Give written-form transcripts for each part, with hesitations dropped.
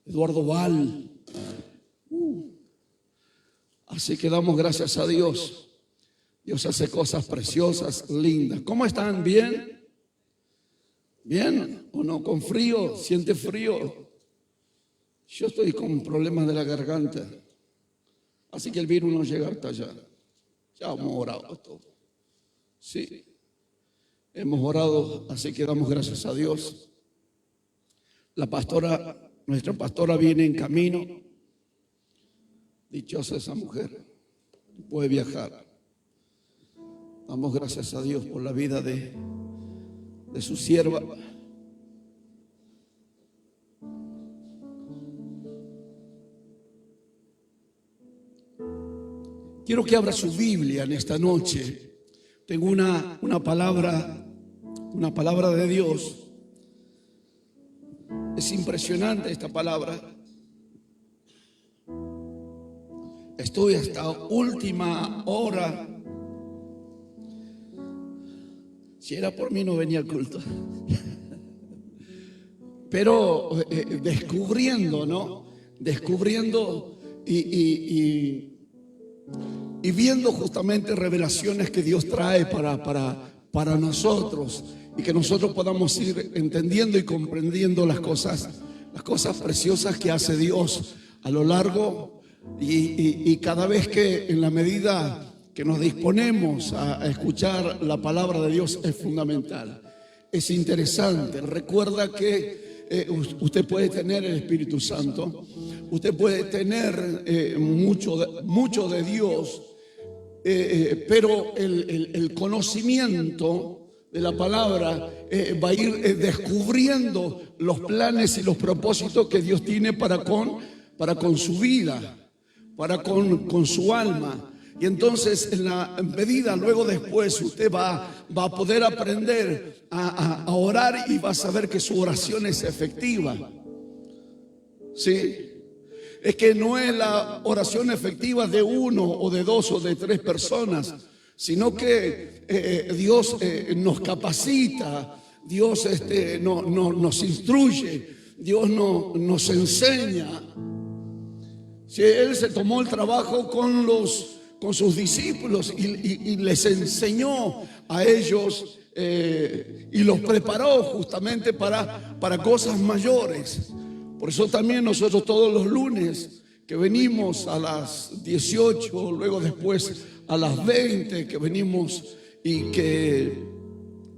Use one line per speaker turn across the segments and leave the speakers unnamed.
Eduardo Val. Así que damos gracias a Dios. Dios hace cosas preciosas, lindas. ¿Cómo están? ¿Bien? ¿Bien o no? ¿Con frío? ¿Siente frío? Yo estoy con problemas de la garganta. Así que el virus no llega hasta allá. Ya hemos orado todo. Sí, hemos orado, así que damos gracias a Dios. La pastora, nuestra pastora viene en camino. Dichosa esa mujer, puede viajar. Damos gracias a Dios por la vida de su sierva. Quiero que abra su Biblia en esta noche. Tengo una palabra de Dios. Es impresionante esta palabra. Estoy hasta última hora. Si era por mí no venía al culto. Pero descubriendo, ¿no? Descubriendo y viendo justamente revelaciones que Dios trae para nosotros, y que nosotros podamos ir entendiendo y comprendiendo las cosas preciosas que hace Dios a lo largo y cada vez que, en la medida que nos disponemos a escuchar la palabra de Dios, es fundamental, es interesante. Recuerda que usted puede tener el Espíritu Santo, usted puede tener mucho de Dios, pero el conocimiento de la palabra va a ir descubriendo los planes y los propósitos que Dios tiene para con su vida, para con su alma. Y entonces, en la medida, luego después, usted va a poder aprender a orar, y va a saber que su oración es efectiva. ¿Sí? Es que no es la oración efectiva de uno o de dos o de tres personas, sino que Dios nos capacita, Dios nos instruye, Dios nos enseña. Si Él se tomó el trabajo con sus discípulos y les enseñó a ellos y los preparó justamente para cosas mayores. Por eso también nosotros todos los lunes que venimos a las 18, luego después a las 20, que venimos y que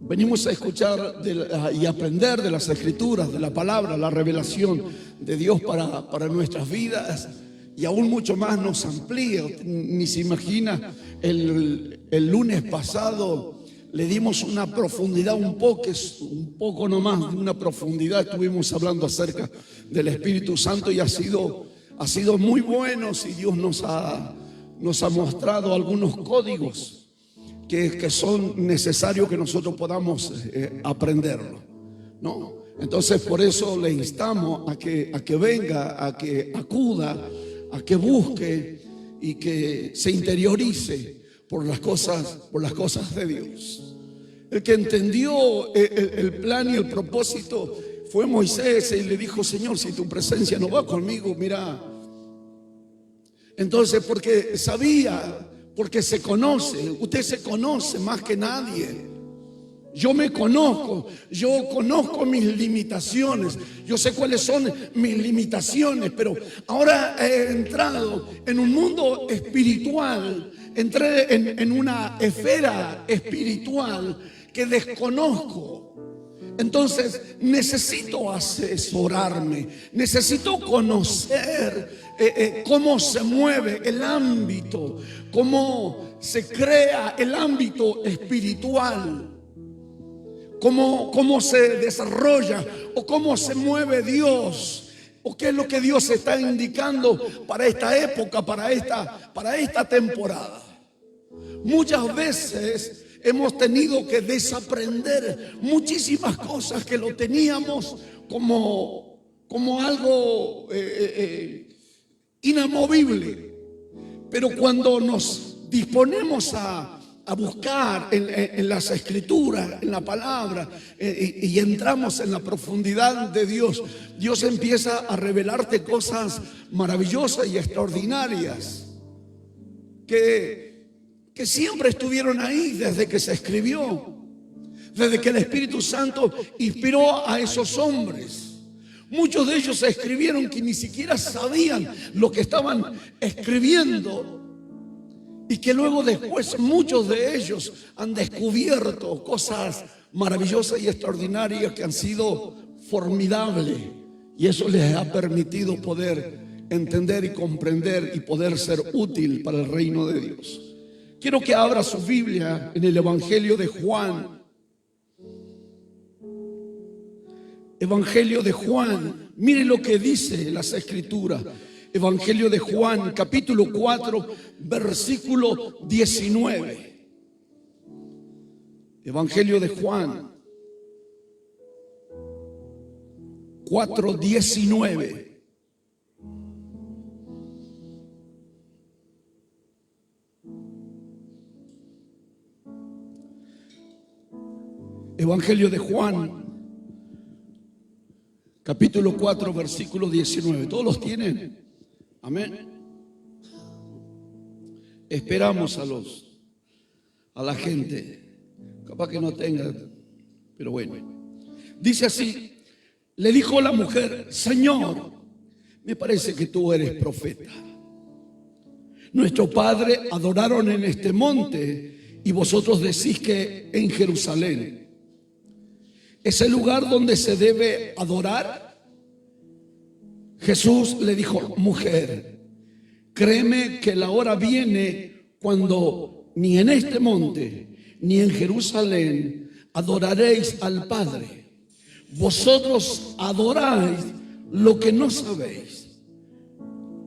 venimos a escuchar y aprender de las Escrituras, de la palabra, la revelación de Dios para nuestras vidas, y aún mucho más nos amplía. Ni se imagina, el lunes pasado le dimos una profundidad, un poco nomás de una profundidad. Estuvimos hablando acerca del Espíritu Santo y ha sido muy bueno. Si Dios nos ha mostrado algunos códigos que son necesarios que nosotros podamos aprenderlo, ¿no? Entonces, por eso le instamos a que venga, a que acuda, a que busque y que se interiorice por las cosas de Dios. El que entendió el plan y el propósito fue Moisés, y le dijo: Señor, si tu presencia no va conmigo, mira. Entonces, porque sabía, porque se conoce, usted se conoce más que nadie. Yo me conozco, yo conozco mis limitaciones, yo sé cuáles son mis limitaciones, pero ahora he entrado en un mundo espiritual, entré en una esfera espiritual que desconozco. Entonces necesito asesorarme, necesito conocer cómo se mueve el ámbito, cómo se crea el ámbito espiritual, cómo se desarrolla o cómo se mueve Dios, o qué es lo que Dios está indicando para esta época, para esta temporada. Muchas veces hemos tenido que desaprender muchísimas cosas que lo teníamos como algo inamovible. Pero cuando nos disponemos a a buscar en las escrituras, en la palabra, y entramos en la profundidad de Dios, Dios empieza a revelarte cosas maravillosas y extraordinarias que siempre estuvieron ahí desde que se escribió, desde que el Espíritu Santo inspiró a esos hombres. Muchos de ellos escribieron que ni siquiera sabían lo que estaban escribiendo, y que luego después muchos de ellos han descubierto cosas maravillosas y extraordinarias que han sido formidables, y eso les ha permitido poder entender y comprender y poder ser útil para el reino de Dios. Quiero que abra su Biblia en el Evangelio de Juan. Evangelio de Juan, mire lo que dice las Escrituras. Evangelio de Juan, capítulo 4, versículo 19. Evangelio de Juan 4, 19. Evangelio de Juan, capítulo 4, versículo 19. ¿Todos los tienen? Amén. Esperamos a la gente. Capaz que no tenga, pero bueno. Dice así: le dijo la mujer: Señor, me parece que tú eres profeta. Nuestro padre adoraron en este monte y vosotros decís que en Jerusalén. ¿Es el lugar donde se debe adorar? Jesús le dijo: mujer, créeme que la hora viene cuando ni en este monte ni en Jerusalén adoraréis al Padre. Vosotros adoráis lo que no sabéis.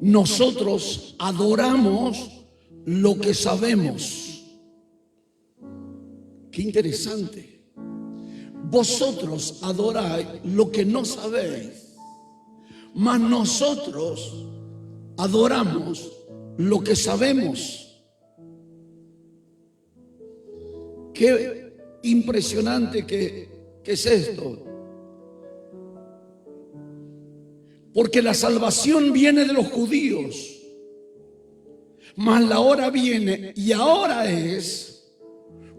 Nosotros adoramos lo que sabemos. Qué interesante. Vosotros adoráis lo que no sabéis, mas nosotros adoramos lo que sabemos. Qué impresionante que es esto. Porque la salvación viene de los judíos, mas la hora viene y ahora es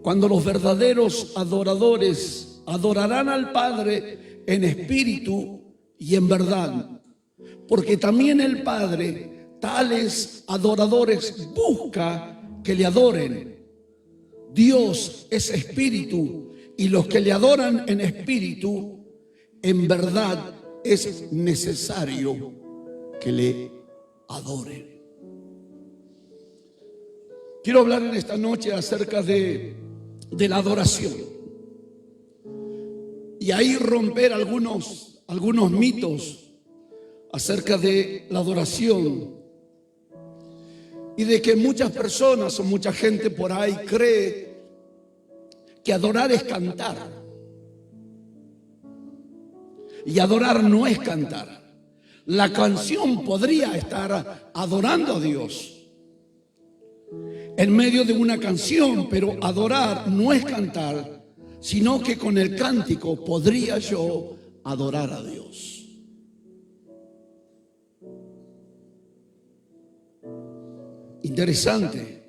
cuando los verdaderos adoradores adorarán al Padre en espíritu y en verdad, porque también el Padre tales adoradores busca que le adoren. Dios es espíritu, y los que le adoran en espíritu, en verdad es necesario que le adoren. Quiero hablar en esta noche acerca de la adoración, y ahí romper algunos mitos acerca de la adoración, y de que muchas personas o mucha gente por ahí cree que adorar es cantar, y adorar no es cantar. La canción podría estar adorando a Dios en medio de una canción, pero adorar no es cantar, sino que con el cántico podría yo adorar a Dios. Interesante.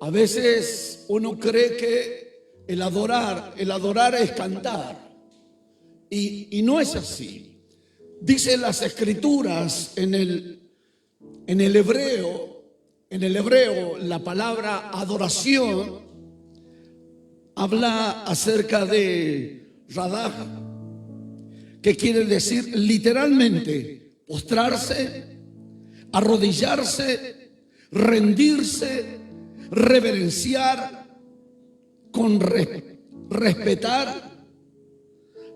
A veces uno cree que el adorar es cantar, y no es así. Dice las Escrituras en el hebreo, la palabra adoración habla acerca de radaj, que quiere decir literalmente postrarse, arrodillarse, rendirse, reverenciar, con respetar.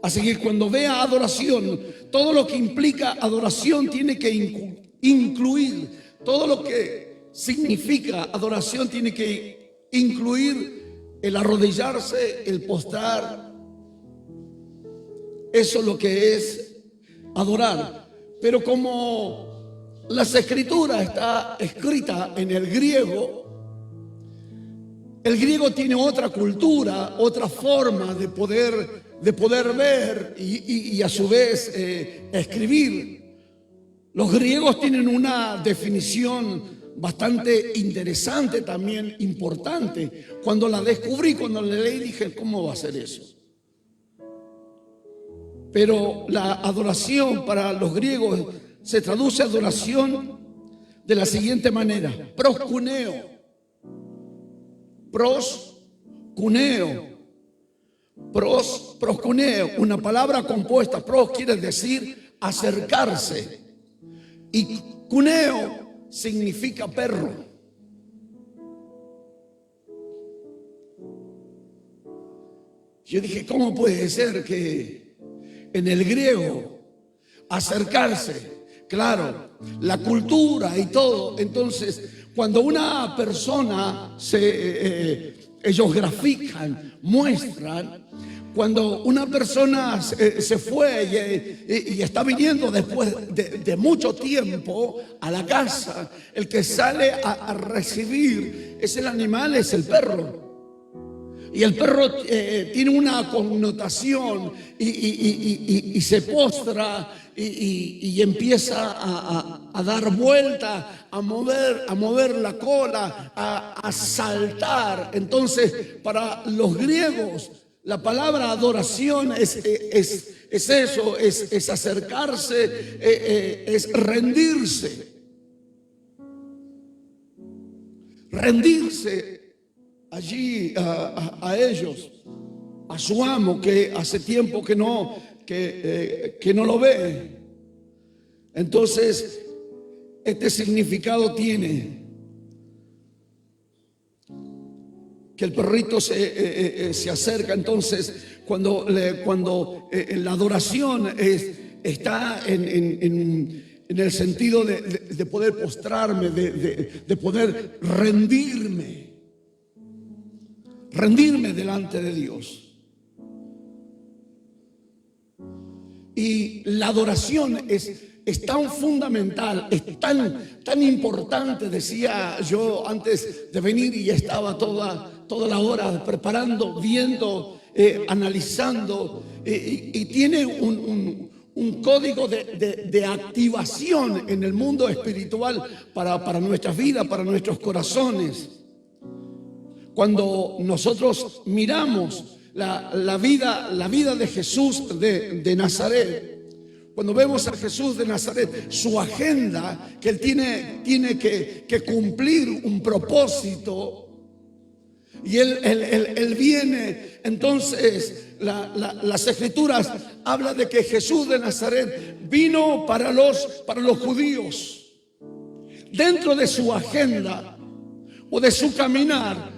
Así que cuando vea adoración, todo lo que implica adoración tiene que incluir, todo lo que significa adoración tiene que incluir el arrodillarse, el postrar. Eso es lo que es adorar. Pero como las Escrituras está escrita en el griego, El griego tiene otra cultura, otra forma de poder ver y a su vez escribir. Los griegos tienen una definición bastante interesante, también importante. Cuando la descubrí, cuando la leí, dije, ¿cómo va a ser eso? Pero la adoración para los griegos se traduce adoración de la siguiente manera: proskuneo. Proskuneo, una palabra compuesta. Pros quiere decir acercarse y cuneo significa perro. Yo dije, ¿cómo puede ser que en el griego acercarse? Claro, la cultura y todo. Entonces, cuando una persona ellos grafican, muestran, cuando una persona se fue y está viniendo después de mucho tiempo a la casa, el que sale a recibir es el animal, es el perro. Y el perro tiene una connotación y se postra y empieza a dar vuelta, a mover la cola, a saltar. Entonces, para los griegos, la palabra adoración es eso, es acercarse, es rendirse. Rendirse allí a ellos, a su amo, que hace tiempo que no lo ve. Entonces, este significado tiene que el perrito se acerca. Entonces, cuando la adoración está en el sentido de poder postrarme, de poder rendirme delante de Dios. Y la adoración es tan fundamental, es tan importante. Decía yo antes de venir, y estaba toda la hora preparando, viendo, analizando, y tiene un código de activación en el mundo espiritual para nuestras vidas, para nuestros corazones. Cuando nosotros miramos la vida de Jesús de Nazaret, cuando vemos a Jesús de Nazaret, su agenda, que él tiene que cumplir un propósito, y él viene. Entonces las escrituras hablan de que Jesús de Nazaret vino para los judíos. Dentro de su agenda o de su caminar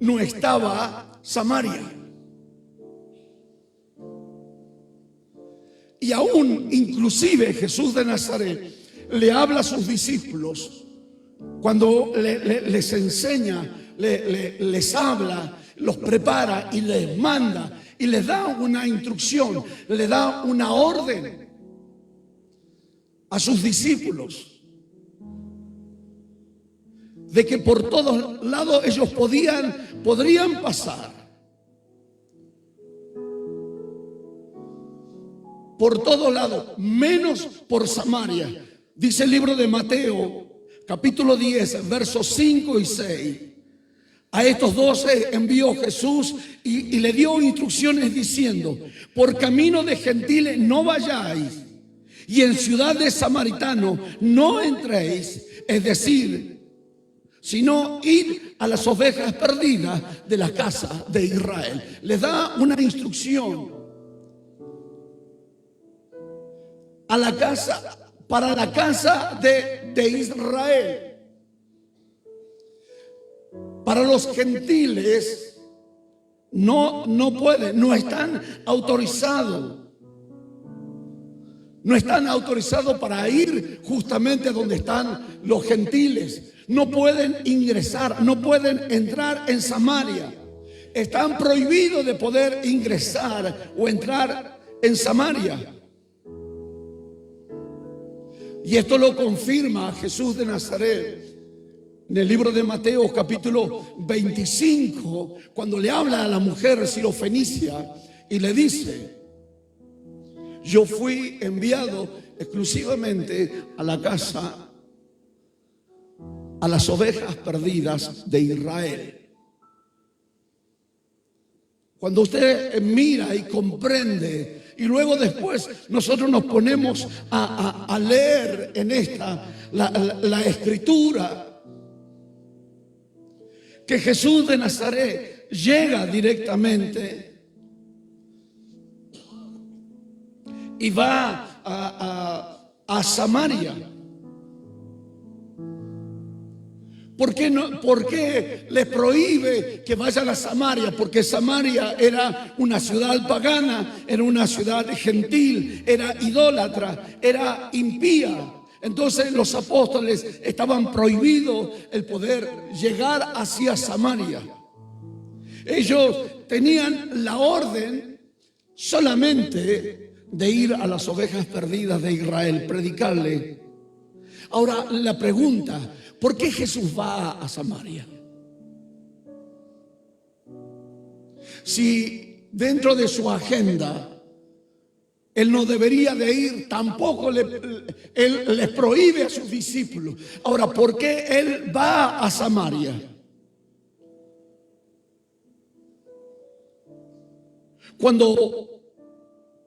no estaba Samaria. Y aún inclusive Jesús de Nazaret le habla a sus discípulos cuando les enseña, les habla, los prepara y les manda y les da una instrucción, le da una orden a sus discípulos de que por todos lados ellos podrían pasar. Por todos lados, menos por Samaria. Dice el libro de Mateo, capítulo 10, versos 5 y 6. A estos 12 envió Jesús y le dio instrucciones diciendo: por camino de gentiles no vayáis, y en ciudad de samaritanos no entréis, es decir, sino ir a las ovejas perdidas de la casa de Israel. Les da una instrucción para la casa de Israel. Para los gentiles no pueden, no están autorizados. No están autorizados para ir justamente donde están los gentiles. No pueden ingresar, no pueden entrar en Samaria. Están prohibidos de poder ingresar o entrar en Samaria. Y esto lo confirma Jesús de Nazaret En el libro de Mateo, capítulo 25, cuando le habla a la mujer sirofenicia y le dice: yo fui enviado exclusivamente a la casa, a las ovejas perdidas de Israel. Cuando usted mira y comprende, y luego después nosotros nos ponemos a leer en esta la escritura, que Jesús de Nazaret llega directamente y va a Samaria. ¿Por qué les prohíbe que vayan a Samaria? Porque Samaria era una ciudad pagana, era una ciudad gentil, era idólatra, era impía. Entonces los apóstoles estaban prohibidos el poder llegar hacia Samaria. Ellos tenían la orden solamente de ir a las ovejas perdidas de Israel, predicarle. Ahora la pregunta: ¿por qué Jesús va a Samaria? Si dentro de su agenda Él no debería de ir, tampoco Él les prohíbe a sus discípulos. Ahora, ¿por qué Él va a Samaria?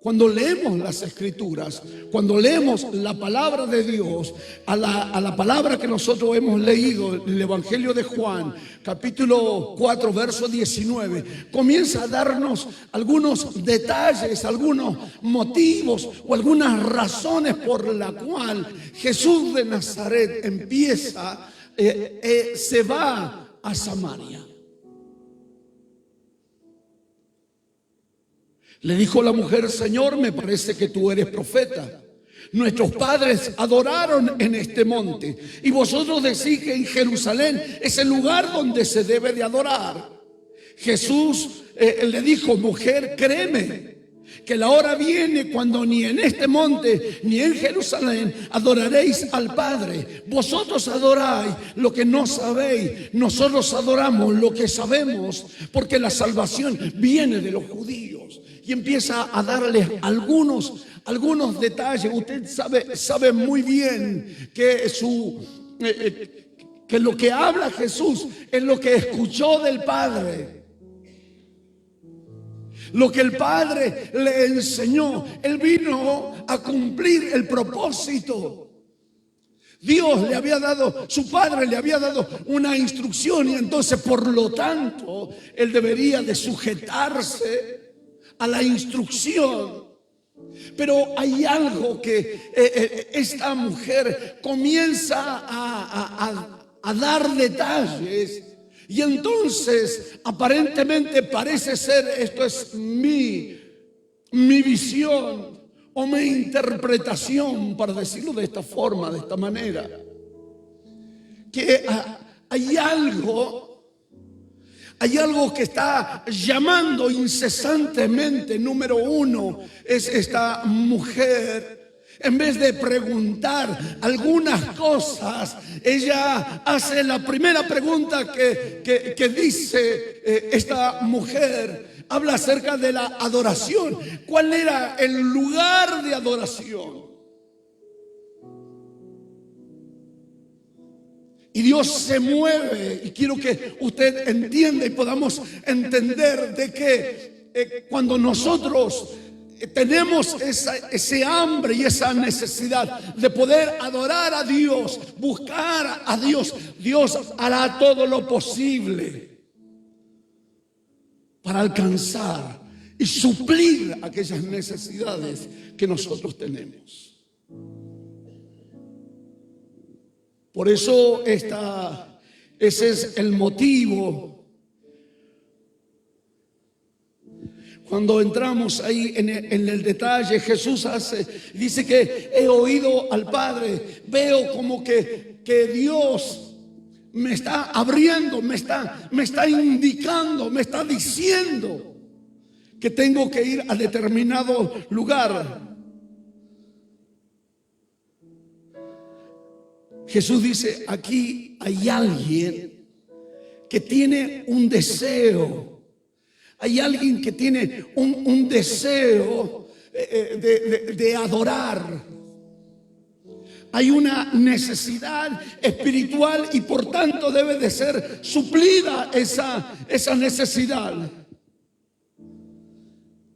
Cuando leemos las escrituras, cuando leemos la palabra de Dios, a la palabra que nosotros hemos leído, el Evangelio de Juan, capítulo 4, verso 19, comienza a darnos algunos detalles, algunos motivos o algunas razones por la cual Jesús de Nazaret se va a Samaria. Le dijo la mujer: Señor, me parece que tú eres profeta. Nuestros padres adoraron en este monte y vosotros decís que en Jerusalén es el lugar donde se debe de adorar. Jesús le dijo: mujer, créeme que la hora viene cuando ni en este monte ni en Jerusalén adoraréis al Padre. Vosotros adoráis lo que no sabéis, nosotros adoramos lo que sabemos, porque la salvación viene de los judíos. Y empieza a darles algunos detalles. Usted sabe muy bien que lo que habla Jesús es lo que escuchó del Padre, lo que el Padre le enseñó. Él vino a cumplir el propósito. Dios le había dado, su Padre le había dado una instrucción, y entonces por lo tanto Él debería de sujetarse a la instrucción. Pero hay algo que esta mujer comienza a dar detalles, y entonces aparentemente parece ser: esto es mi visión o mi interpretación, para decirlo de esta forma, de esta manera, que hay algo que está llamando incesantemente. Número uno, es esta mujer, en vez de preguntar algunas cosas, ella hace la primera pregunta que dice esta mujer. Habla acerca de la adoración. ¿Cuál era el lugar de adoración? Y Dios se mueve, y quiero que usted entienda y podamos entender de que cuando nosotros tenemos ese hambre y esa necesidad de poder adorar a Dios, buscar a Dios, Dios hará todo lo posible para alcanzar y suplir aquellas necesidades que nosotros tenemos. Por eso ese es el motivo. Cuando entramos ahí en el detalle, Jesús dice que he oído al Padre. Veo como que Dios me está abriendo, me está indicando, me está diciendo que tengo que ir a determinado lugar. Jesús dice, aquí hay alguien que tiene un deseo. Hay alguien que tiene un deseo de adorar. Hay una necesidad espiritual y por tanto debe de ser suplida esa necesidad.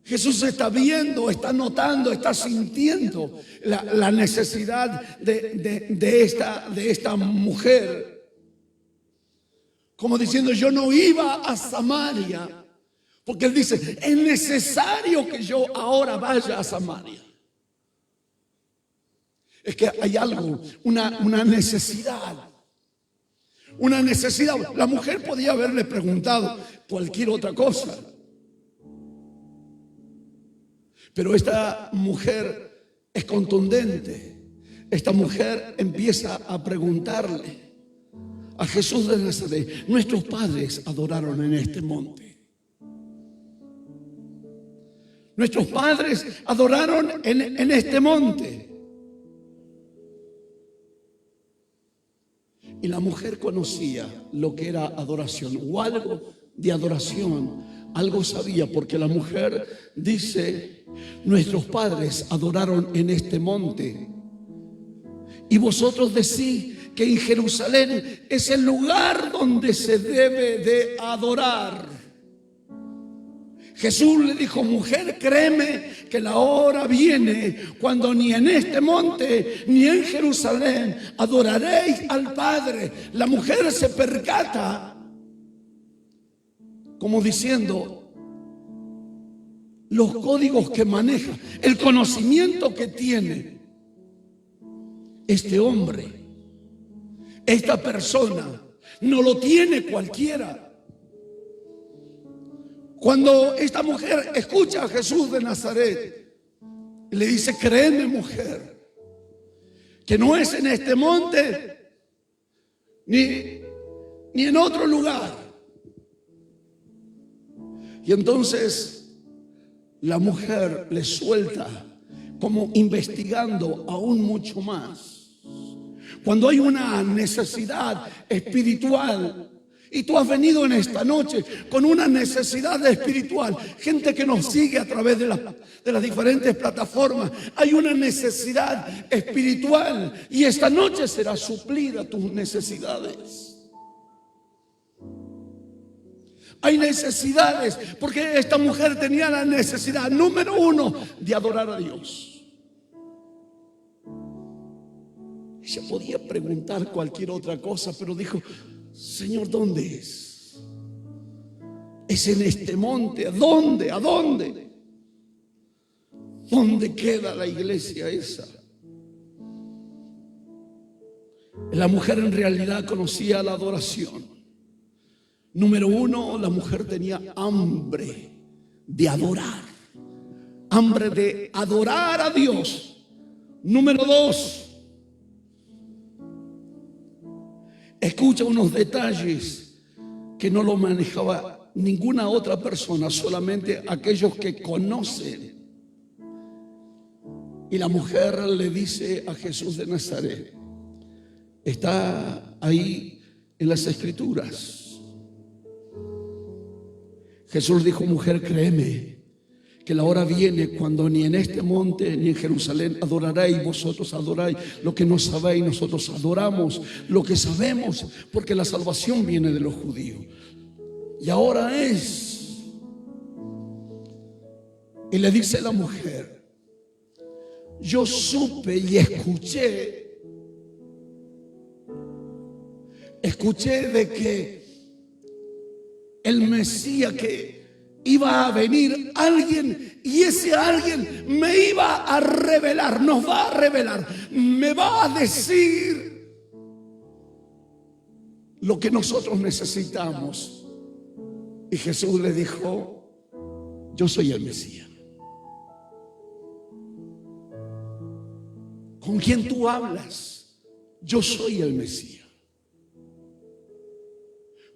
Jesús está viendo, está notando, está sintiendo la necesidad de esta mujer. Como diciendo, yo no iba a Samaria. Porque él dice, es necesario que yo ahora vaya a Samaria. Es que hay algo, una necesidad. Una necesidad. La mujer podía haberle preguntado cualquier otra cosa. Pero esta mujer es contundente. Esta mujer empieza a preguntarle a Jesús de Nazaret. Nuestros padres adoraron en este monte. Nuestros padres adoraron en este monte. Y la mujer conocía lo que era adoración o algo de adoración. Algo sabía porque la mujer dice, nuestros padres adoraron en este monte. Y vosotros decís que en Jerusalén es el lugar donde se debe de adorar. Jesús le dijo, mujer, créeme que la hora viene cuando ni en este monte ni en Jerusalén adoraréis al Padre. La mujer se percata como diciendo los códigos que maneja, el conocimiento que tiene este hombre, esta persona, no lo tiene cualquiera. Cuando esta mujer escucha a Jesús de Nazaret, le dice, créeme, mujer, que no es en este monte ni en otro lugar. Y entonces la mujer le suelta, como investigando aún mucho más. Cuando hay una necesidad espiritual, y tú has venido en esta noche con una necesidad espiritual. Gente que nos sigue a través de las diferentes plataformas. Hay una necesidad espiritual y esta noche será suplida tus necesidades. Hay necesidades porque esta mujer tenía la necesidad número uno de adorar a Dios. Ella podía preguntar cualquier otra cosa, pero dijo, Señor, ¿dónde es? Es en este monte. ¿A dónde? ¿A dónde? ¿Dónde queda la iglesia esa? La mujer en realidad conocía la adoración. Número uno, la mujer tenía hambre de adorar. Hambre de adorar a Dios. Número dos, escucha unos detalles que no lo manejaba ninguna otra persona, solamente aquellos que conocen. Y la mujer le dice a Jesús de Nazaret, está ahí en las Escrituras. Jesús dijo, mujer, créeme que la hora viene cuando ni en este monte ni en Jerusalén adoraréis, vosotros adoráis lo que no sabéis, nosotros adoramos lo que sabemos, porque la salvación viene de los judíos. Y ahora es. Y le dice la mujer, yo supe y escuché de que el Mesías, que iba a venir alguien, y ese alguien me iba a revelar, nos va a revelar, me va a decir lo que nosotros necesitamos. Y Jesús le dijo, yo soy el Mesías. ¿Con quién tú hablas? Yo soy el Mesías.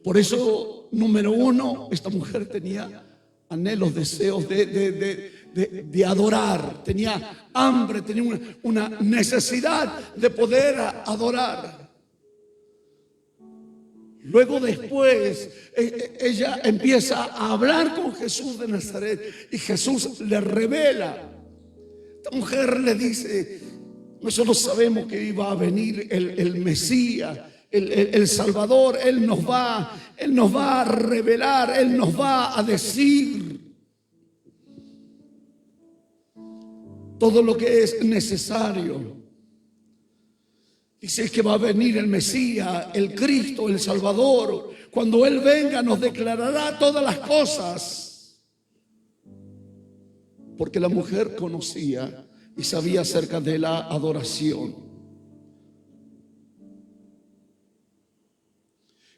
Por eso, número uno, esta mujer tenía anhelos, deseos de adorar, tenía hambre, tenía una necesidad de poder adorar. Luego después ella empieza a hablar con Jesús de Nazaret y Jesús le revela. Esta mujer le dice: nosotros sabemos que iba a venir el Mesías, el Salvador. Él nos va a revelar, Él nos va a decir todo lo que es necesario. Dice que va a venir el Mesías, el Cristo, el Salvador. Cuando Él venga nos declarará todas las cosas. Porque la mujer conocía y sabía acerca de la adoración.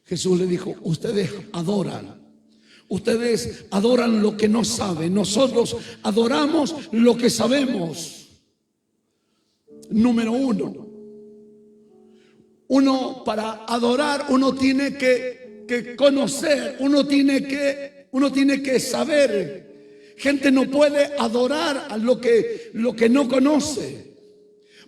Jesús le dijo: ustedes adoran lo que no saben. Nosotros adoramos lo que sabemos. Número uno, para adorar, uno tiene que conocer, uno tiene que saber. Gente no puede adorar a lo que no conoce.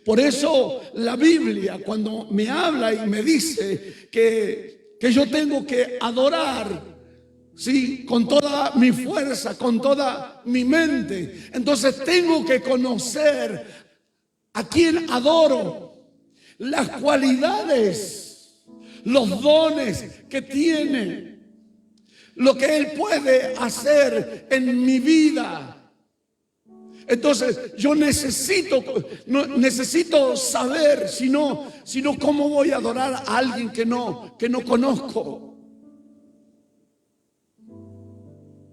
Por eso la Biblia, cuando me habla y me dice que yo tengo que adorar, sí, con toda mi fuerza, con toda mi mente, entonces tengo que conocer a quién adoro, las cualidades, los dones que tiene, lo que Él puede hacer en mi vida. Entonces yo necesito saber, sino cómo voy a adorar a alguien que no conozco.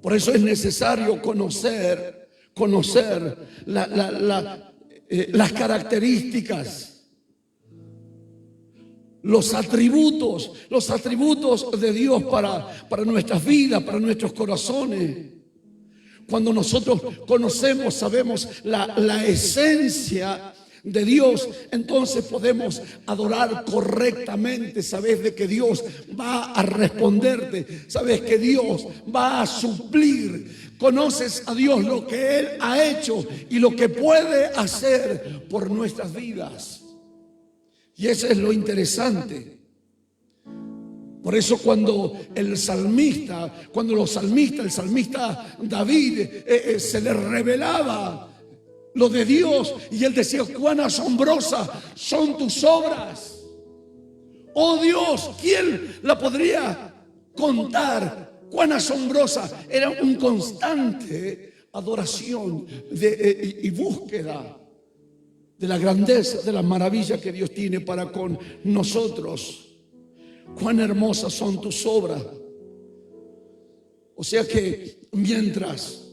Por eso es necesario conocer las características, los atributos de Dios para nuestras vidas, para nuestros corazones. Cuando nosotros conocemos, sabemos la esencia de Dios, entonces podemos adorar correctamente. Sabes de que Dios va a responderte, sabes que Dios va a suplir. Conoces a Dios, lo que Él ha hecho y lo que puede hacer por nuestras vidas. Y eso es lo interesante. Por eso cuando el salmista David se le revelaba lo de Dios y él decía: cuán asombrosas son tus obras. Oh Dios, ¿quién la podría contar? Cuán asombrosa. Era un constante adoración y búsqueda de la grandeza, de la maravilla que Dios tiene para con nosotros. Cuán hermosas son tus obras. O sea que mientras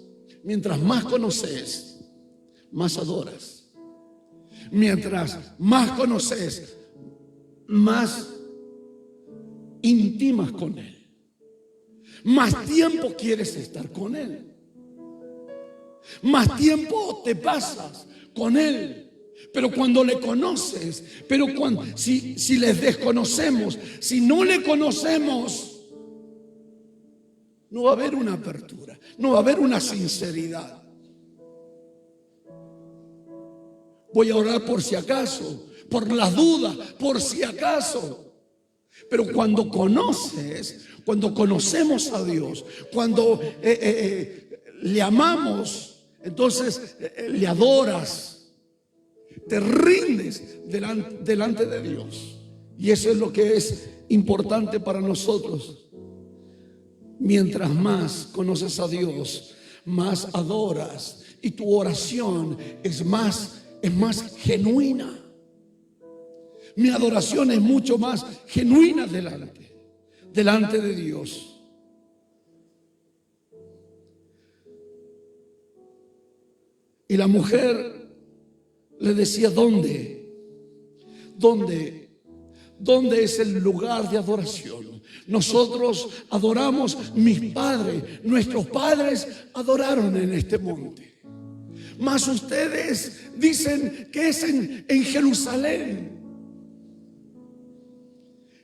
más conoces, más adoras. Mientras más conoces, más intimas con Él. Más tiempo quieres estar con Él. Más tiempo te pasas con Él. Pero cuando le conoces, si les desconocemos, si no le conocemos, no va a haber una apertura, no va a haber una sinceridad. Voy a orar por si acaso, por las dudas, por si acaso. Pero cuando conocemos a Dios, cuando le amamos, entonces le adoras. Te rindes delante de Dios. Y eso es lo que es importante para nosotros. Mientras más conoces a Dios, más adoras. Y tu oración es más genuina. Mi adoración es mucho más genuina delante de Dios. Y la mujer le decía: ¿dónde es el lugar de adoración? Nosotros adoramos, nuestros padres adoraron en este monte. Mas ustedes dicen que es en Jerusalén.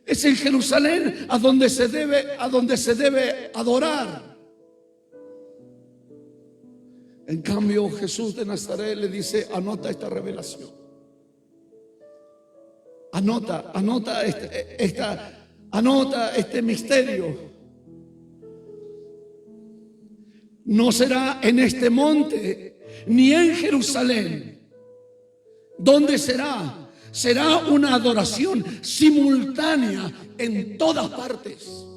Es en Jerusalén a donde se debe adorar. En cambio, Jesús de Nazaret le dice: anota esta revelación. Anota Anota este misterio. No será en este monte ni en Jerusalén. ¿Dónde será? Será una adoración simultánea en todas partes.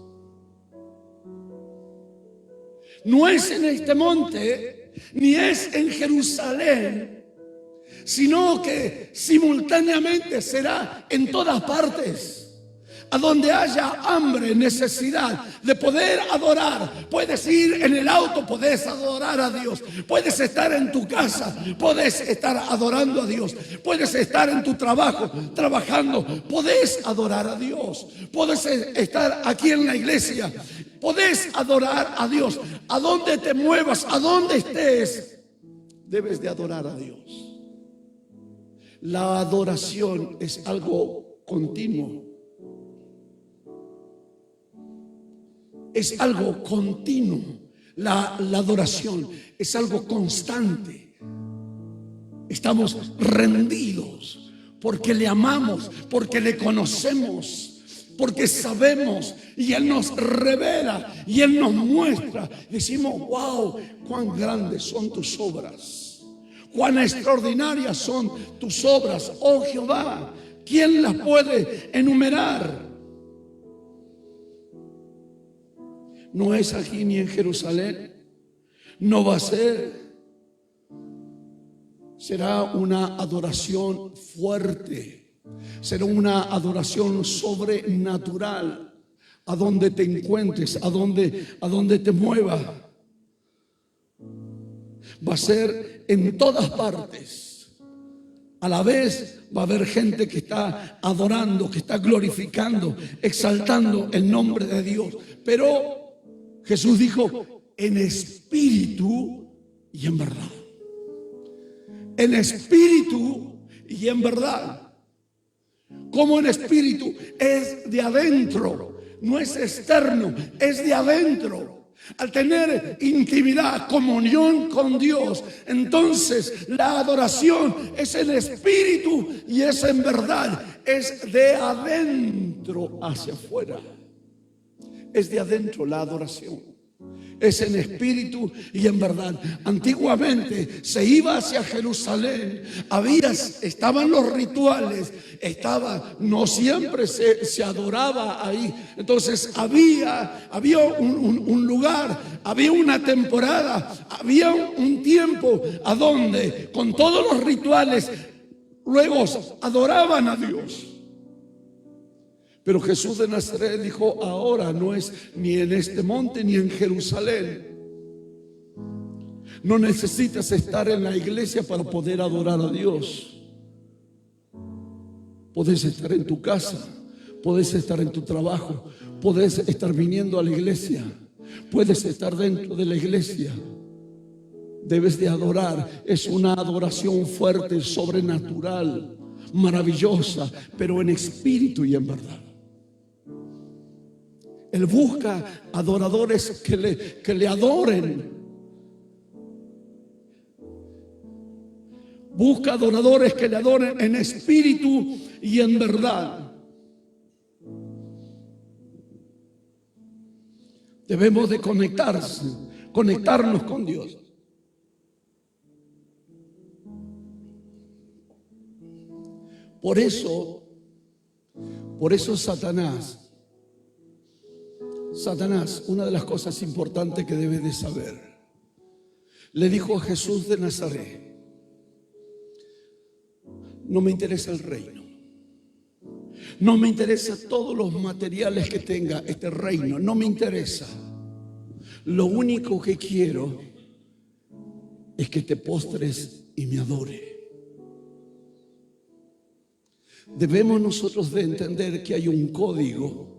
No es en este monte ni es en Jerusalén, sino que simultáneamente será en todas partes. A donde haya hambre, necesidad de poder adorar. Puedes ir en el auto, puedes adorar a Dios. Puedes estar en tu casa, puedes estar adorando a Dios. Puedes estar en tu trabajo, trabajando, puedes adorar a Dios. Puedes estar aquí en la iglesia, puedes adorar a Dios. A donde te muevas, a donde estés, debes de adorar a Dios. La adoración es algo continuo. Es algo continuo. La adoración es algo constante. Estamos rendidos porque le amamos, porque le conocemos, porque sabemos y Él nos revela y Él nos muestra. Decimos, wow, cuán grandes son tus obras, cuán extraordinarias son tus obras, oh Jehová. ¿Quién las puede enumerar? No es aquí ni en Jerusalén, no va a ser. Será una adoración fuerte, será una adoración sobrenatural. A donde te encuentres, a donde te muevas, va a ser en todas partes. A la vez va a haber gente que está adorando, que está glorificando, exaltando el nombre de Dios. Pero Jesús dijo, en espíritu y en verdad. En espíritu y en verdad. Como en espíritu es de adentro, no es externo, es de adentro. Al tener intimidad, comunión con Dios, entonces la adoración es en espíritu y es en verdad. Es de adentro hacia afuera. Es de adentro la adoración. Es en espíritu y en verdad. Antiguamente se iba hacia Jerusalén, estaban los rituales, no siempre se adoraba ahí. Entonces había un lugar, había una temporada, había un tiempo a donde con todos los rituales luego adoraban a Dios. Pero Jesús de Nazaret dijo, ahora no es ni en este monte ni en Jerusalén. No necesitas estar en la iglesia para poder adorar a Dios. Puedes estar en tu casa, puedes estar en tu trabajo, puedes estar viniendo a la iglesia, puedes estar dentro de la iglesia. Debes de adorar. Es una adoración fuerte, sobrenatural, maravillosa, pero en espíritu y en verdad. Él busca adoradores que le adoren. Busca adoradores que le adoren en espíritu y en verdad. Debemos de conectarnos con Dios. Por eso Satanás, una de las cosas importantes que debes de saber, le dijo a Jesús de Nazaret, no me interesa el reino, no me interesa todos los materiales que tenga este reino, no me interesa. Lo único que quiero es que te postres y me adore. Debemos nosotros de entender que hay un código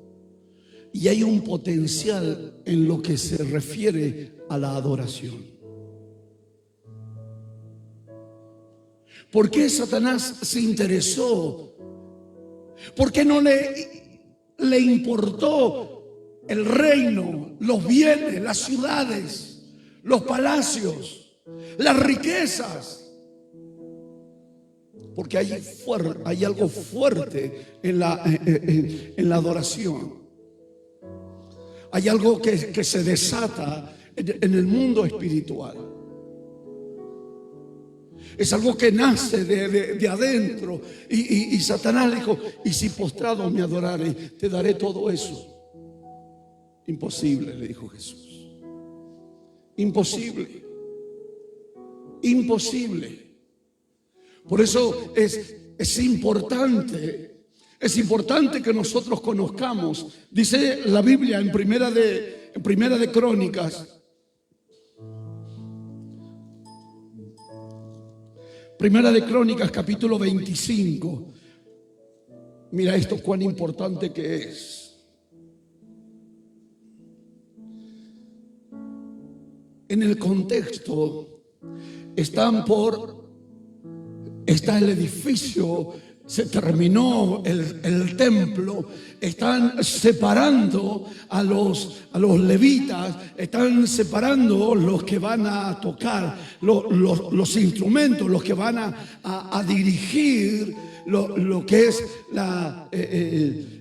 y hay un potencial en lo que se refiere a la adoración. ¿Por qué Satanás se interesó? ¿Por qué no le importó el reino, los bienes, las ciudades, los palacios, las riquezas? Porque hay algo fuerte en la adoración. hay algo que se desata en el mundo espiritual. Es algo que nace de adentro. Y Satanás dijo: y si postrado me adorares, te daré todo eso. Imposible, le dijo Jesús. Imposible. Imposible. Por eso es importante que nosotros conozcamos. Dice la Biblia en Primera de Crónicas. Primera de Crónicas, capítulo 25. Mira esto, cuán importante que es. En el contexto está el edificio, se terminó el templo, están separando a los levitas, están separando los que van a tocar los instrumentos, los que van a dirigir lo que es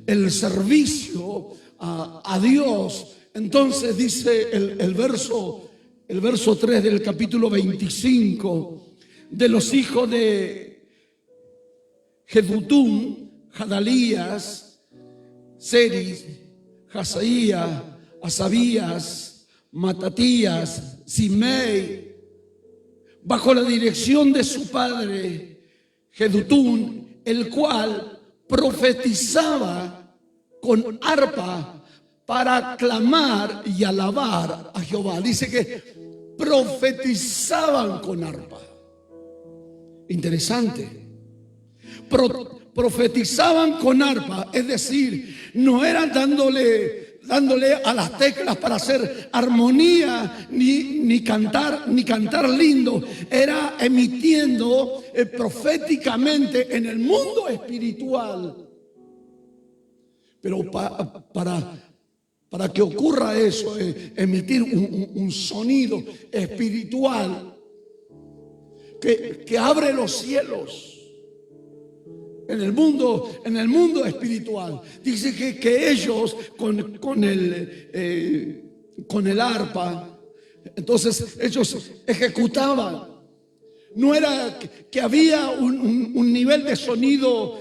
el servicio a Dios. Entonces dice el verso 3 del capítulo 25, de los hijos de Jedutún, Jadalías, Seris, Hazaías, Asabías, Matatías, Simei, bajo la dirección de su padre Jedutún, el cual profetizaba con arpa para clamar y alabar a Jehová. Dice que profetizaban con arpa. Interesante. Profetizaban con arpa, es decir, no eran dándole a las teclas para hacer armonía ni cantar lindo, era emitiendo proféticamente en el mundo espiritual. Pero para que ocurra eso, emitir un sonido espiritual que abre los cielos. En el mundo espiritual. Dice que ellos con el arpa, entonces ellos ejecutaban. No era que había un nivel de sonido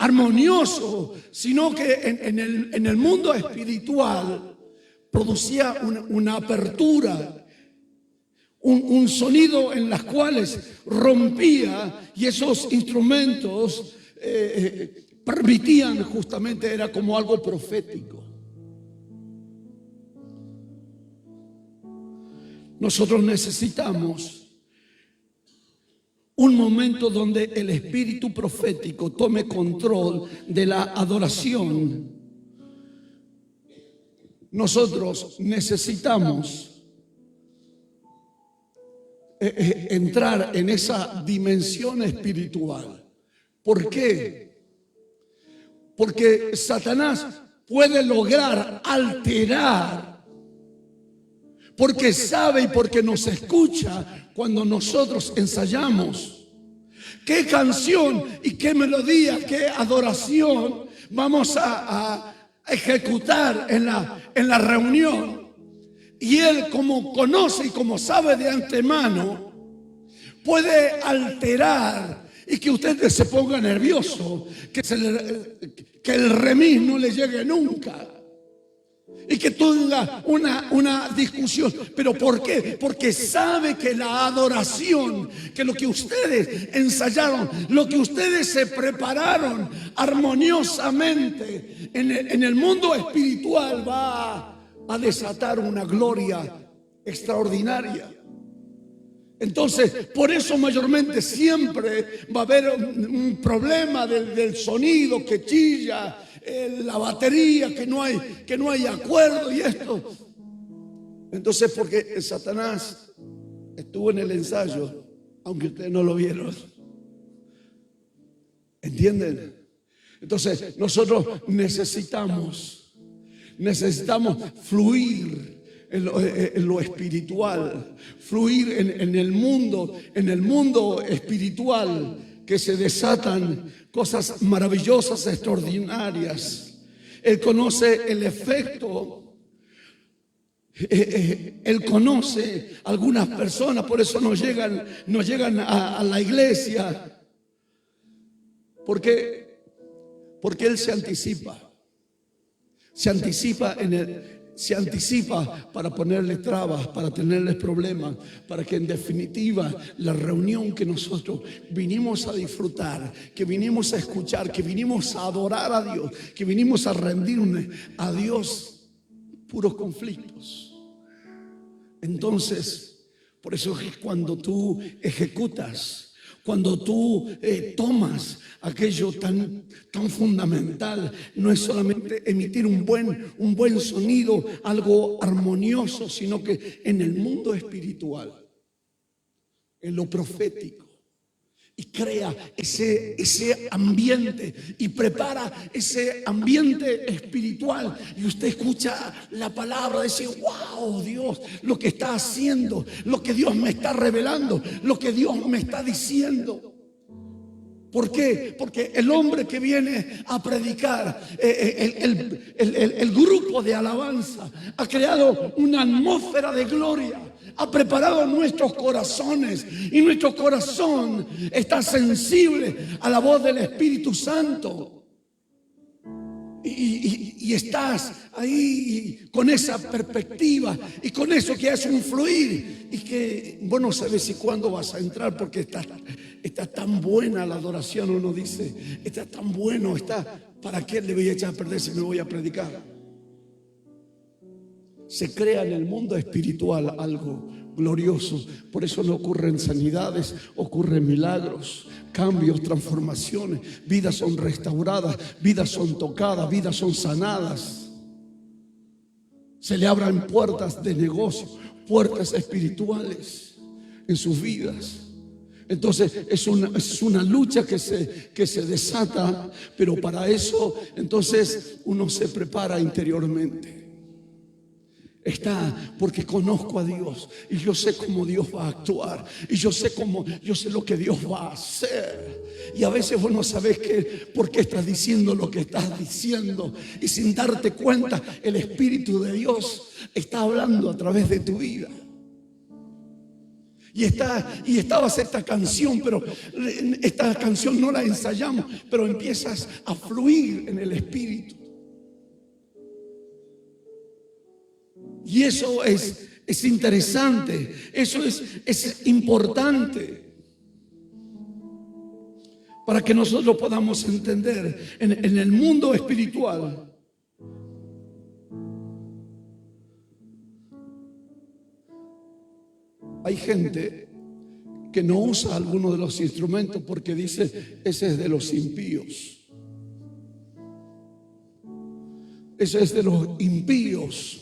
armonioso, sino que en el mundo espiritual producía una apertura, un sonido en las cuales rompía, y esos instrumentos permitían, justamente era como algo profético. Nosotros necesitamos un momento donde el espíritu profético tome control de la adoración. Nosotros necesitamos entrar en esa dimensión espiritual. ¿Por qué? Porque Satanás puede lograr alterar, porque sabe y porque nos escucha cuando nosotros ensayamos qué canción y qué melodía, qué adoración vamos a ejecutar en la reunión. Y él, como conoce y como sabe de antemano, puede alterar y que usted se ponga nervioso, que el remis no le llegue nunca y que tenga una discusión. ¿Pero por qué? Porque sabe que la adoración, que lo que ustedes ensayaron, lo que ustedes se prepararon armoniosamente en el mundo espiritual va a desatar una gloria extraordinaria. Entonces, por eso mayormente siempre va a haber un problema del sonido que chilla, la batería, que no hay acuerdo y esto. Entonces, porque Satanás estuvo en el ensayo, aunque ustedes no lo vieron. ¿Entienden? Entonces, nosotros necesitamos fluir en lo espiritual, fluir en el mundo espiritual, que se desatan cosas maravillosas, extraordinarias. Él conoce el efecto Él conoce a algunas personas, por eso no llegan a la iglesia. Porque Él se anticipa para ponerle trabas, para tenerles problemas, para que en definitiva la reunión que nosotros vinimos a disfrutar, que vinimos a escuchar, que vinimos a adorar a Dios, que vinimos a rendirnos a Dios, puros conflictos. Entonces, por eso es cuando tú ejecutas, cuando tú tomas aquello tan fundamental, no es solamente emitir un buen sonido, algo armonioso, sino que en el mundo espiritual, en lo profético, y crea ese ambiente y prepara ese ambiente espiritual, y usted escucha la palabra, dice: wow, Dios, lo que está haciendo, lo que Dios me está revelando, lo que Dios me está diciendo. ¿Por qué? Porque el hombre que viene a predicar, el grupo de alabanza, ha creado una atmósfera de gloria, ha preparado nuestros corazones, y nuestro corazón está sensible a la voz del Espíritu Santo. Y estás ahí con esa perspectiva y con eso que hace un fluir, y que vos no sabes si cuándo vas a entrar, porque está tan buena la adoración. Uno dice: está tan bueno, ¿para qué le voy a echar a perder si me voy a predicar? Se crea en el mundo espiritual algo glorioso. Por eso no ocurren sanidades, ocurren milagros, cambios, transformaciones. Vidas son restauradas, vidas son tocadas, vidas son sanadas. Se le abran puertas de negocio, puertas espirituales en sus vidas. Entonces es una lucha que se desata, pero para eso entonces uno se prepara interiormente. Porque conozco a Dios y yo sé cómo Dios va a actuar, y yo sé lo que Dios va a hacer. Y a veces vos no sabés por qué estás diciendo lo que estás diciendo, y sin darte cuenta el Espíritu de Dios está hablando a través de tu vida. Y estabas esta canción, pero esta canción no la ensayamos, pero empiezas a fluir en el Espíritu. Y eso es interesante, eso es importante para que nosotros podamos entender en el mundo espiritual. Hay gente que no usa alguno de los instrumentos porque dice: ese es de los impíos, ese es de los impíos.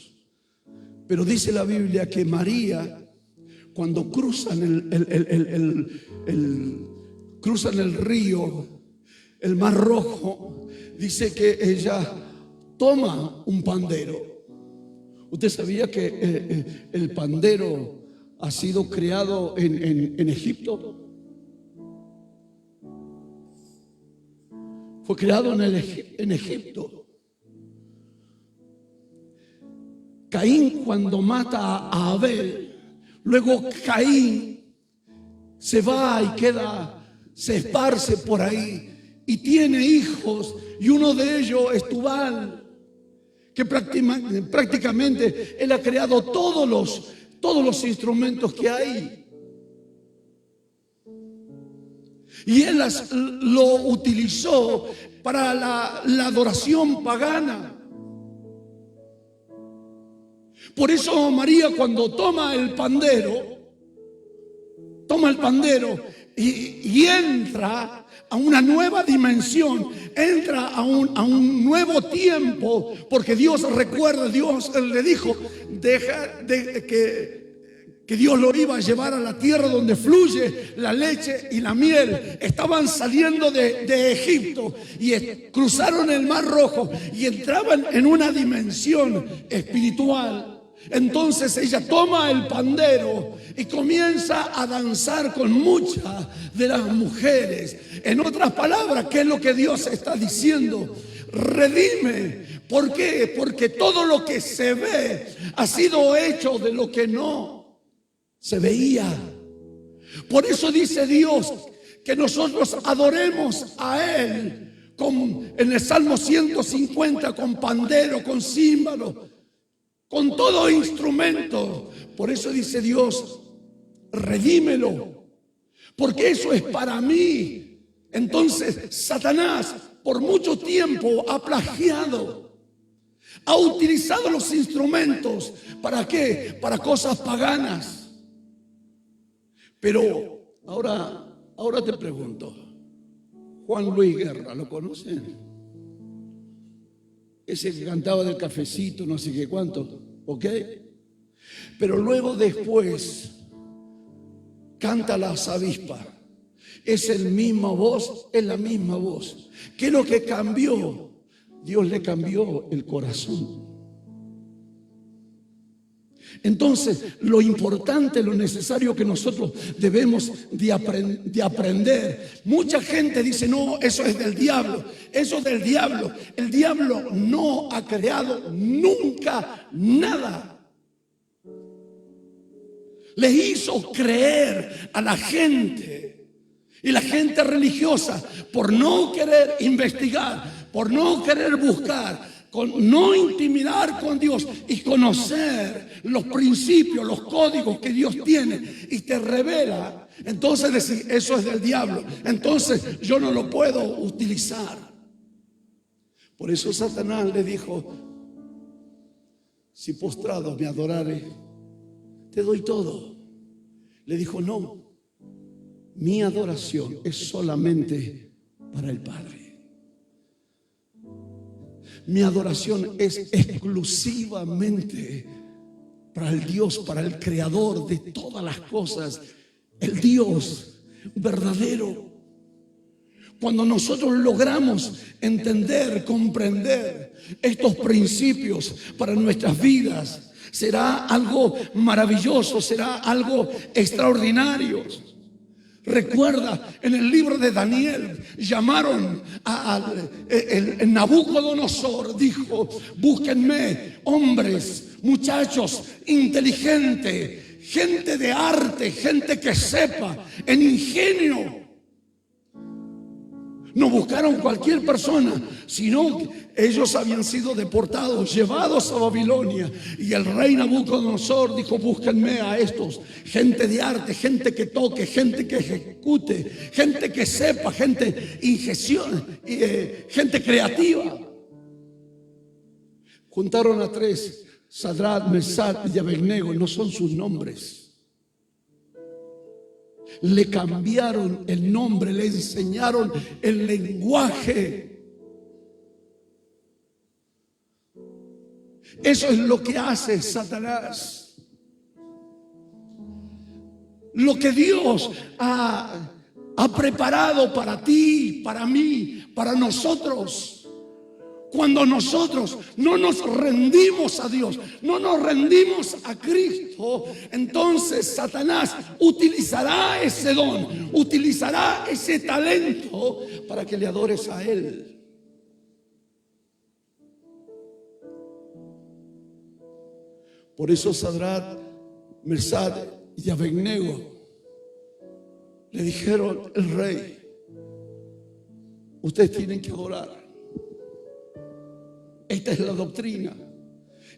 Pero dice la Biblia que María, cuando cruzan el río, el Mar Rojo, dice que ella toma un pandero. ¿Usted sabía que el pandero ha sido creado en Egipto? Fue creado en Egipto. Caín, cuando mata a Abel, luego Caín se va y se esparce por ahí y tiene hijos, y uno de ellos es Tubal, que prácticamente él ha creado todos los instrumentos que hay, y él lo utilizó para la adoración pagana. Por eso María, cuando toma el pandero y entra a una nueva dimensión, entra a un nuevo tiempo, porque Dios le dijo que Dios lo iba a llevar a la tierra donde fluye la leche y la miel. Estaban saliendo de Egipto y cruzaron el Mar Rojo y entraban en una dimensión espiritual. Entonces ella toma el pandero y comienza a danzar con muchas de las mujeres. En otras palabras, ¿qué es lo que Dios está diciendo? redime. ¿Por qué? Porque todo lo que se ve ha sido hecho de lo que no se veía. Por eso dice Dios que nosotros adoremos a Él en el Salmo 150 con pandero, con címbalo, con todo instrumento. Por eso dice Dios, redímelo, porque eso es para mí. Entonces Satanás por mucho tiempo ha plagiado, ha utilizado los instrumentos. ¿Para qué? Para cosas paganas. Pero ahora te pregunto, Juan Luis Guerra, ¿lo conocen? Ese que cantaba del cafecito, no sé qué cuánto, ¿ok? Pero luego después canta Las Avispas. Es el misma voz, es la misma voz. ¿Qué es lo que cambió? Dios le cambió el corazón. Entonces, lo importante, lo necesario que nosotros debemos de aprender. Mucha gente dice, no, eso es del diablo, eso es del diablo. El diablo no ha creado nunca nada. Les hizo creer a la gente, y la gente religiosa, por no querer investigar, por no querer buscar, no intimidar con Dios y conocer los principios, los códigos que Dios tiene y te revela, entonces decir, eso es del diablo, entonces yo no lo puedo utilizar. Por eso Satanás le dijo, si postrado me adorare, te doy todo. Le dijo, no, mi adoración es solamente para el Padre. Mi adoración es exclusivamente para el Dios, para el Creador de todas las cosas, el Dios verdadero. Cuando nosotros logramos entender, comprender estos principios para nuestras vidas, será algo maravilloso, será algo extraordinario. Recuerda, en el libro de Daniel llamaron el Nabucodonosor, dijo, búsquenme hombres, muchachos inteligentes, gente de arte, gente que sepa, en ingenio. No buscaron cualquier persona, sino ellos habían sido deportados, llevados a Babilonia. Y el rey Nabucodonosor dijo, búsquenme a estos, gente de arte, gente que toque, gente que ejecute, gente que sepa, gente gente creativa. Juntaron a tres, Sadrach, Mesach y Abednego, no son sus nombres. Le cambiaron el nombre, le enseñaron el lenguaje. Eso es lo que hace Satanás. Lo que Dios ha preparado para ti, para mí, para nosotros. Cuando nosotros no nos rendimos a Dios, no nos rendimos a Cristo, entonces Satanás utilizará ese don, utilizará ese talento para que le adores a Él. Por eso Sadrach, Mesach y Abednego le dijeron al rey, ustedes tienen que adorar. Esta es la doctrina,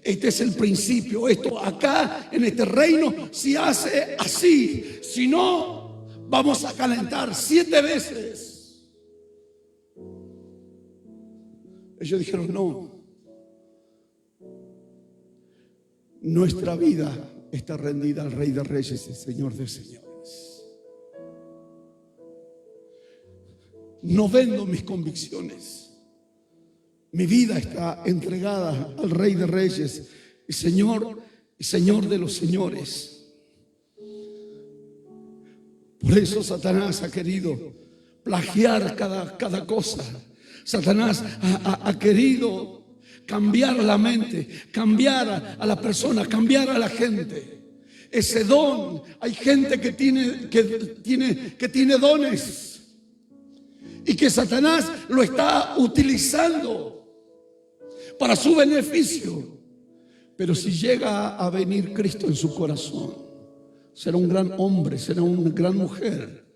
este es el principio. Esto acá en este reino se hace así, si no vamos a calentar 7 veces. Ellos dijeron, no, nuestra vida está rendida al Rey de Reyes y Señor de Señores. No vendo mis convicciones. Mi vida está entregada al Rey de Reyes y Señor de los señores. Por eso Satanás ha querido plagiar cada cosa. Satanás ha querido cambiar la mente, cambiar a la persona, cambiar a la gente. Ese don, hay gente que tiene dones y que Satanás lo está utilizando. para su beneficio. Pero si llega a venir Cristo en su corazón, será un gran hombre, será una gran mujer,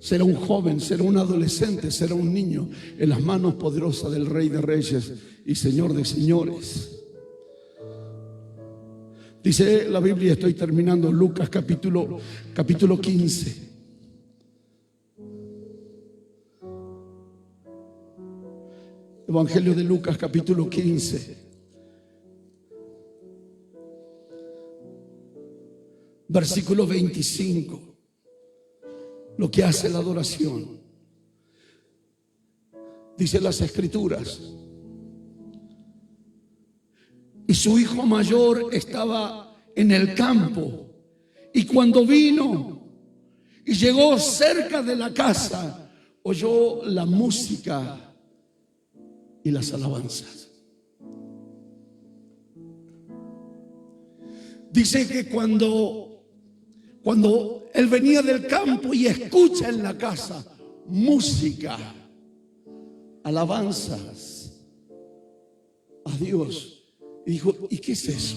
será un joven, será un adolescente, será un niño en las manos poderosas del Rey de Reyes y Señor de Señores. Dice la Biblia, estoy terminando, Lucas capítulo 15. Evangelio de Lucas capítulo 15. Versículo 25. Lo que hace la adoración. Dice las Escrituras: y su hijo mayor estaba en el campo, y cuando vino y llegó cerca de la casa, oyó la música y las alabanzas. Dice que cuando él venía del campo y escucha en la casa música, alabanzas a Dios, y dijo: ¿y qué es eso?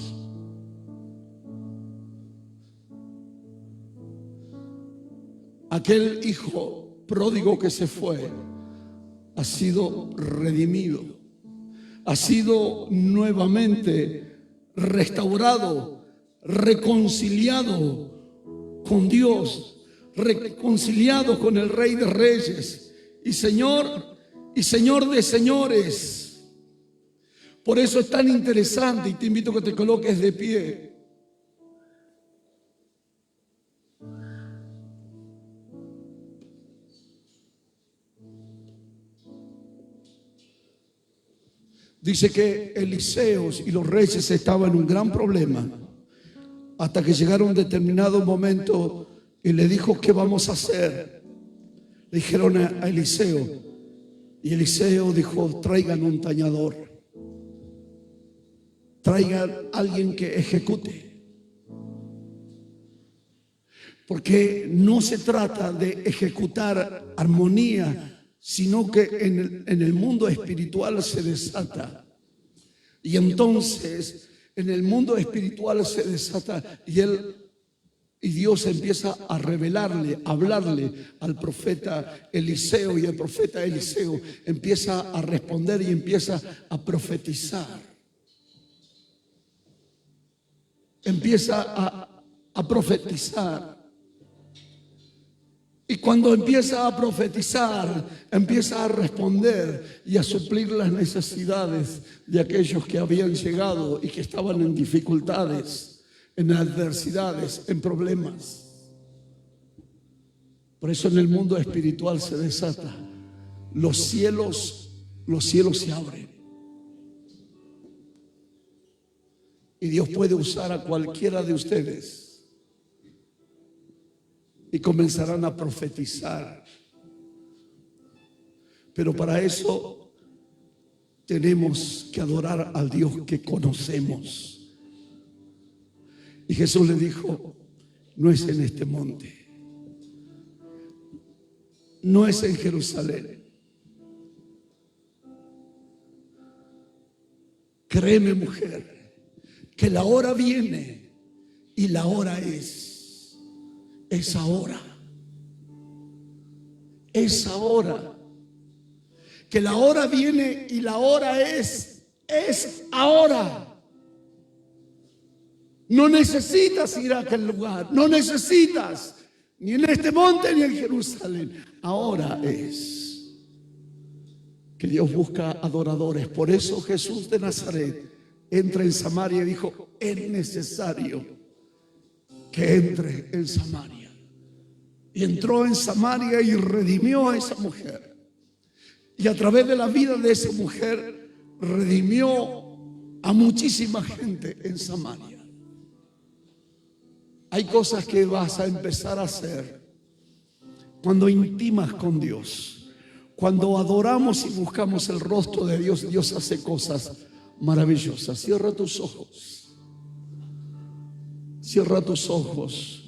Aquel hijo pródigo que se fue ha sido redimido, ha sido nuevamente restaurado, reconciliado con Dios, reconciliado con el Rey de Reyes y Señor de Señores. Por eso es tan interesante, y te invito a que te coloques de pie. Dice que Eliseos y los reyes estaban en un gran problema, hasta que llegaron a un determinado momento y le dijo: ¿qué vamos a hacer? Le dijeron a Eliseo, y Eliseo dijo: traigan un tañador, traigan a alguien que ejecute. Porque no se trata de ejecutar armonía, sino que en el mundo espiritual se desata. Y entonces en el mundo espiritual se desata, y Dios empieza a revelarle, a hablarle al profeta Eliseo, y el profeta Eliseo empieza a responder y empieza a profetizar. Empieza a profetizar. Y cuando empieza a profetizar, empieza a responder y a suplir las necesidades de aquellos que habían llegado y que estaban en dificultades, en adversidades, en problemas. Por eso en el mundo espiritual se desata. Los cielos se abren. Y Dios puede usar a cualquiera de ustedes. Y comenzarán a profetizar. Pero para eso tenemos que adorar al Dios que conocemos. Y Jesús le dijo: no es en este monte, no es en Jerusalén. Créeme, mujer, que la hora viene y la hora es ahora. Es ahora. Que la hora viene y la hora es ahora. No necesitas ir a aquel lugar. No necesitas ni en este monte ni en Jerusalén. Ahora es que Dios busca adoradores. Por eso Jesús de Nazaret entra en Samaria y dijo: es necesario que entre en Samaria. Y entró en Samaria y redimió a esa mujer. Y a través de la vida de esa mujer redimió a muchísima gente en Samaria. Hay cosas que vas a empezar a hacer cuando intimas con Dios. Cuando adoramos y buscamos el rostro de Dios, Dios hace cosas maravillosas. Cierra tus ojos. Cierra tus ojos.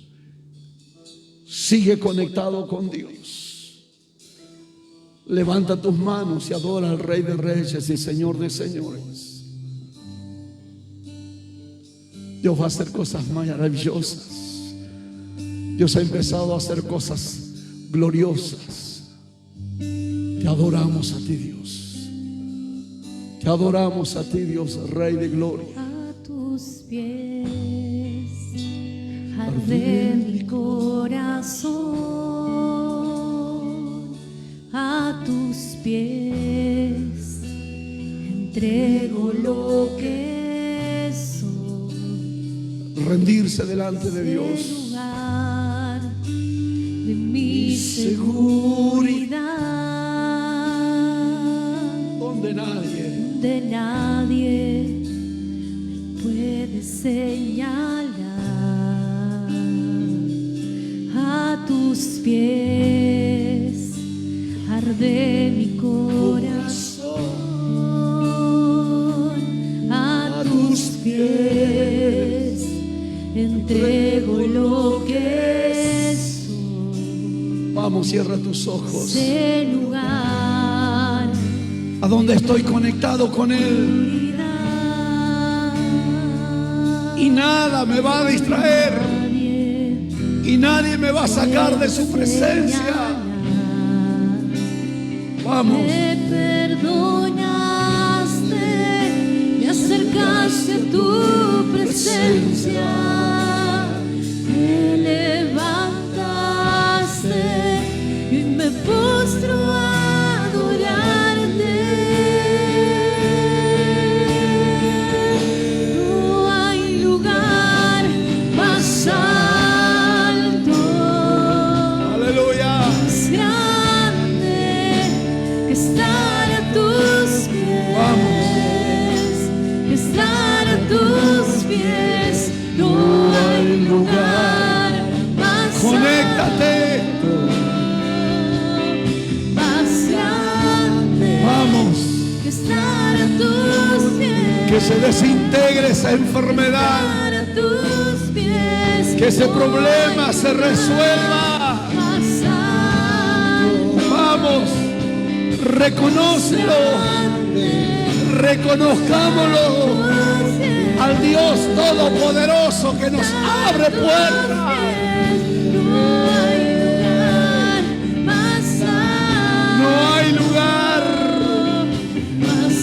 Sigue conectado con Dios. Levanta tus manos y adora al Rey de Reyes y Señor de Señores. Dios va a hacer cosas maravillosas. Dios ha empezado a hacer cosas gloriosas. Te adoramos a ti, Dios. Te adoramos a ti, Dios, Rey de gloria.
A tus pies arde mi corazón. A tus pies entrego lo que soy.
Rendirse delante de Dios.
Lugar de mi seguridad,
Donde
nadie me puede señalar. A tus pies arde mi corazón. A tus pies entrego lo que soy.
Vamos, cierra tus ojos.
Ese lugar
A donde estoy conectado con Él. Y nada me va a distraer. Y nadie me va a sacar de su presencia. Vamos.
Me perdonaste, me acercaste a tu presencia, me levantaste y me postro a adorarte. No hay lugar más alto,
Aleluya.
más grande que estar a tus pies, que estar a tus pies. No hay lugar más
Conéctate.
alto, más grande
Vamos.
que estar a tus pies,
Que se desintegre esa enfermedad.
estar a tus pies.
Que ese problema se resuelva.
Más alto,
Vamos. Reconócelo. Reconozcámoslo al Dios Todopoderoso que nos abre puertas.
no hay lugar más
No hay lugar,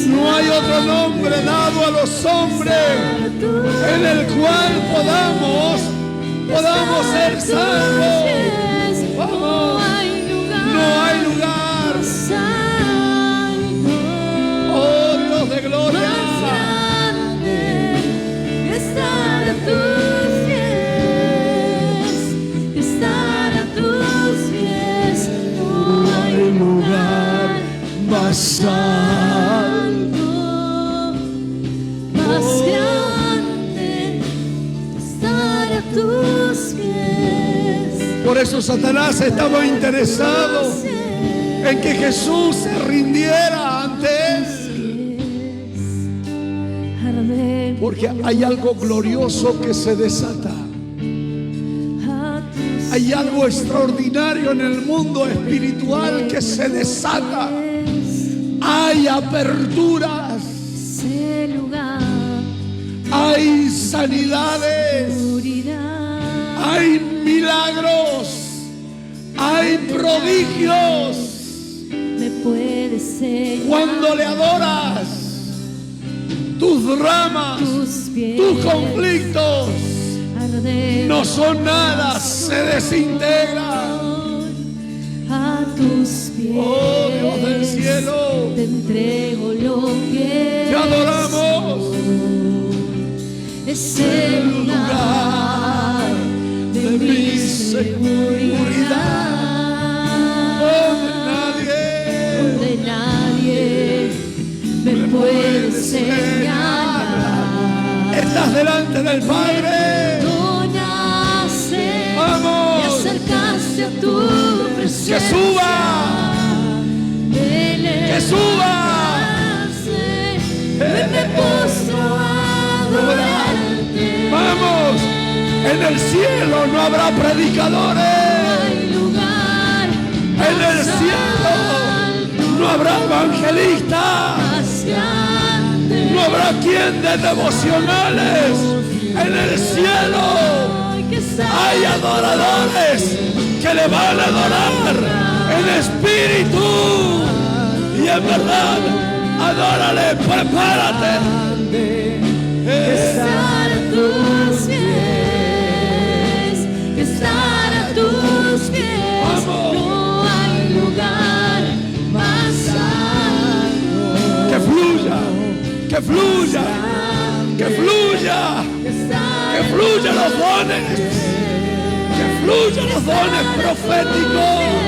no hay otro nombre dado a los hombres en el cual podamos ser salvos. Vamos. No hay lugar. Oh Dios de gloria.
Estar a tus pies, estar a tus pies. No hay lugar
más
alto, más grande, estar a tus pies.
Por eso Satanás estaba interesado en que Jesús se rindiera ante él. Porque hay algo glorioso que se desata. Hay algo extraordinario en el mundo espiritual que se desata. Hay aperturas. Hay sanidades. Hay milagros. Hay prodigios.
Me puedes seguir.
Cuando le adoras, tus dramas, tus conflictos no son nada, se desintegran.
A tus pies,
Oh Dios del cielo,
te entrego lo que
te adoramos.
es el lugar de mi seguridad, donde nadie me puede señalar.
Estás delante del Padre.
Perdonaste,
Vamos.
me acercaste a tu presencia.
Que suba. Que suba.
Me postro a adorarte.
Vamos. En el cielo no habrá predicadores.
Hay lugar
En el cielo No habrá evangelista,
más grande.
no habrá quien de devocionales. En el cielo hay adoradores que le van a adorar en espíritu y en verdad. Adórale, prepárate.
Estar a tus pies, estar a tus pies.
Vamos.
No hay lugar más alto.
Que fluya, que fluya, que fluya, que fluyan los dones, que fluyan los dones proféticos.